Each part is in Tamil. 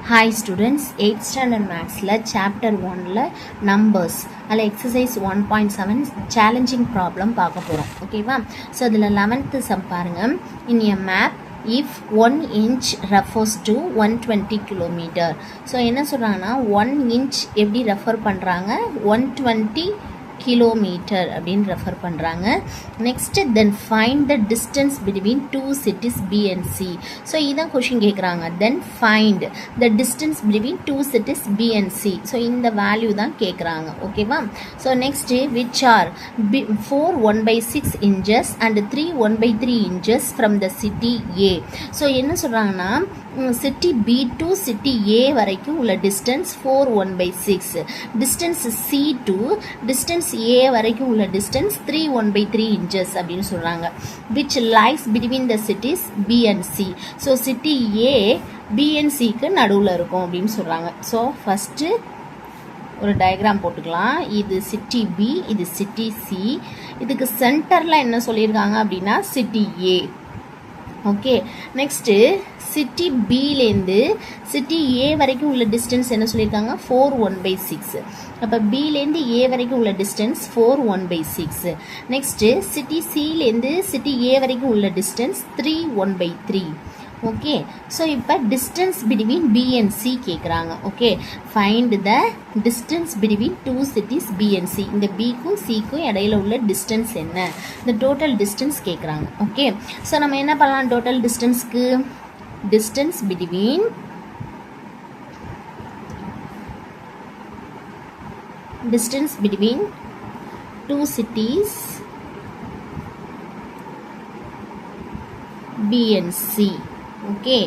Hi students, 8th standard maths chapter 1 numbers exercise 1.7 challenging problem பார்க்க போறோம் ஓகேவா சோ அதுல 11th sum பாருங்க in a map if 1 inch refers to 120 km so என்ன சொல்றாங்கன்னா 1 inch எப்படி ரெஃபர் பண்றாங்க 120 கிலோமீட்டர் அப்படின்னு ரெஃபர் பண்ணுறாங்க next then find the distance between two cities B and C so இதான் கொஷின் கேட்குறாங்க then find the distance between two cities B and C so இந்த வேல்யூ தான் கேட்குறாங்க ஓகேவா so next which are 4 1/6 inches and 3 1/3 inches from the city A so என்ன சொல்கிறாங்கன்னா city B to city A வரைக்கும் உள்ள distance 4 1/6 distance C to distance A வரைக்கும் உள்ள டிஸ்டன்ஸ் 3 1/3 inches அப்படின்னு சொல்கிறாங்க which lies between the cities B and C so city A B and சிக்கு நடுவில் இருக்கும் அப்படின்னு சொல்கிறாங்க ஸோ ஃபஸ்ட்டு ஒரு டயக்ராம் போட்டுக்கலாம் இது சிட்டி பி இது சிட்டி சி இதுக்கு சென்டரில் என்ன சொல்லியிருக்காங்க அப்படின்னா city A okay next city பிலேருந்து city A வரைக்கும் உள்ள டிஸ்டன்ஸ் என்ன சொல்லியிருக்காங்க 4 1/6 அப்போ பிலேருந்து ஏ வரைக்கும் உள்ள டிஸ்டன்ஸ் 4 1/6 நெக்ஸ்ட்டு சிட்டி சிலேருந்து சிட்டி ஏ வரைக்கும் உள்ள டிஸ்டன்ஸ் 3 1/3 ஓகே ஸோ இப்போ distance between B and C கேட்குறாங்க okay find the distance between two cities B and C இந்த பிக்கும் சிக்கும் இடையில உள்ள டிஸ்டன்ஸ் என்ன இந்த டோட்டல் டிஸ்டன்ஸ் கேட்குறாங்க ஓகே ஸோ நம்ம என்ன பண்ணலாம் டோட்டல் டிஸ்டன்ஸ்க்கு distance between two cities B and C okay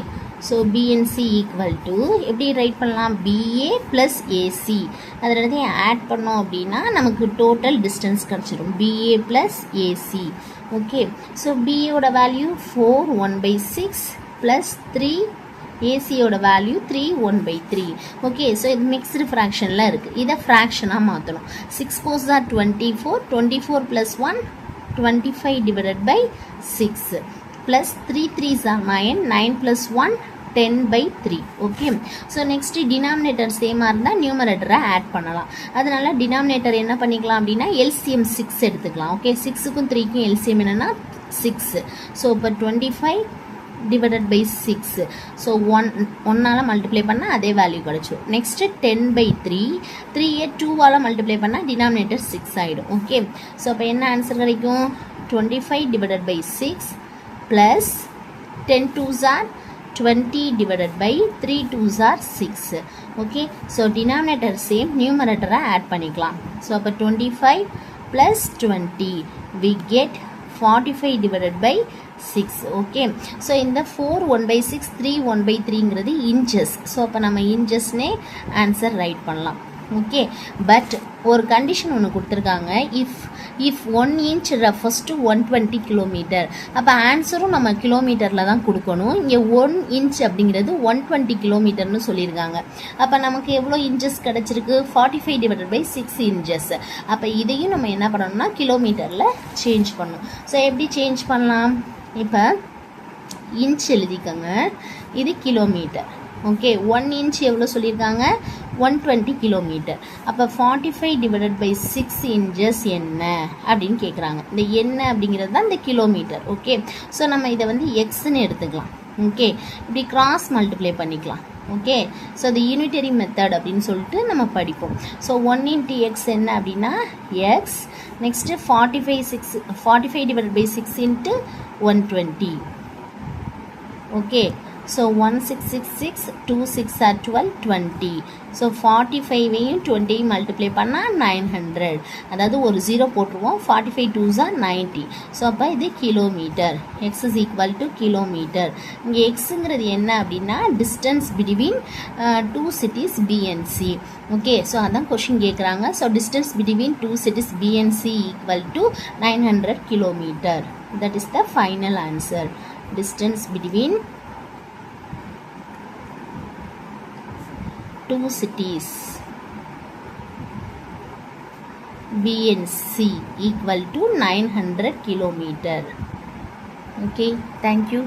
so B and C equal to எப்படி ரைட் பண்ணலாம் பிஏ ப்ளஸ் ஏசி அது ரெண்டுத்தையும் ஆட் பண்ணோம் அப்படின்னா நமக்கு டோட்டல் டிஸ்டன்ஸ் கிடச்சிடும் B A plus A C okay so பிஏவோட வேல்யூ 4 1/6 ப்ளஸ் 3 ஏசியோட வேல்யூ 3 1/3 ஓகே ஸோ இது மிக்ஸ்டு ஃப்ராக்ஷனில் இருக்குது இதை ஃப்ராக்ஷனாக மாற்றணும் 6 4s are 24 24 + 1 25 divided by 6 plus 3 3s are 9 9 plus 1 10/3 okay so next denominator சேமாக இருந்தால் நியூமரேட்டரை ஆட் பண்ணலாம் அதனால டினாமினேட்டர் என்ன பண்ணிக்கலாம் அப்படின்னா எல்சிஎம் 6 எடுத்துக்கலாம் ஓகே 6க்கும் 3க்கும் எல்சிஎம் என்னென்னா 6 ஸோ இப்போ 25 divided by 6 ஸோ ஒன்னால் மல்டிப்ளை பண்ணால் அதே வேல்யூ கிடச்சிடும் நெக்ஸ்ட்டு 10/3 3 2ஆல் மல்டிப்ளை பண்ணால் டினாமினேட்டர் 6 ஆகிடும் ஓகே ஸோ அப்போ என்ன ஆன்சர் கிடைக்கும் 25 divided by 6 plus 10 2s are 20 divided by 3 2s are 6 okay so denominator same numerator add பண்ணிக்கலாம் so அப்ப 25 plus 20 we get 45 divided by 6 okay so இந்த 4 1/6 3 1/3ங்கிறது inches so அப்ப நம்ம inchesனே answer write பண்ணலாம் ஓகே பட் ஒரு கண்டிஷன் ஒன்று கொடுத்துருக்காங்க if 1 inch refers to 120 kilometre அப்போ ஆன்சரும் நம்ம கிலோமீட்டரில் தான் கொடுக்கணும் இங்கே 1 inch அப்படிங்கிறது 120 கிலோமீட்டர்னு சொல்லியிருக்காங்க அப்போ நமக்கு எவ்வளோ இன்ச்சஸ் கிடச்சிருக்கு 45 divided by 6 inches அப்போ இதையும் நம்ம என்ன பண்ணணும்னா கிலோமீட்டரில் சேஞ்ச் பண்ணணும் ஸோ எப்படி சேஞ்ச் பண்ணலாம் இப்போ இன்ச் எழுதிக்கோங்க இது கிலோமீட்டர் ஓகே 1 inch எவ்வளோ சொல்லியிருக்காங்க 120 கிலோமீட்டர் அப்போ 45 divided by 6 inches என்ன அப்படின்னு கேட்குறாங்க இந்த என்ன அப்படிங்கிறது தான் இந்த கிலோமீட்டர் ஓகே ஸோ நம்ம இதை வந்து எக்ஸ்ன்னு எடுத்துக்கலாம் ஓகே இப்படி கிராஸ் மல்டிப்ளை பண்ணிக்கலாம் ஓகே ஸோ அது யூனிட்டரி மெத்தட் அப்படின்னு சொல்லிட்டு நம்ம படிப்போம் ஸோ 1 into x என்ன அப்படின்னா x next 45 divided by 6 into 120 okay so 1666 2 6 are 12 20 so 45ஐயும் 20ஐயும் மல்டிப்ளை பண்ணால் 900 அதாவது ஒரு 0 போட்டுருவோம் 45 2s are 90 ஸோ அப்போ இது kilometre x is equal to kilometre இங்கே எக்ஸுங்கிறது என்ன அப்படின்னா distance between two cities B and C okay so அதான் கொஷின் கேட்குறாங்க so distance between two cities B and C equal to 900 kilometre that is the final answer distance between two cities B and C equal to 900 kilometer. Okay, thank you.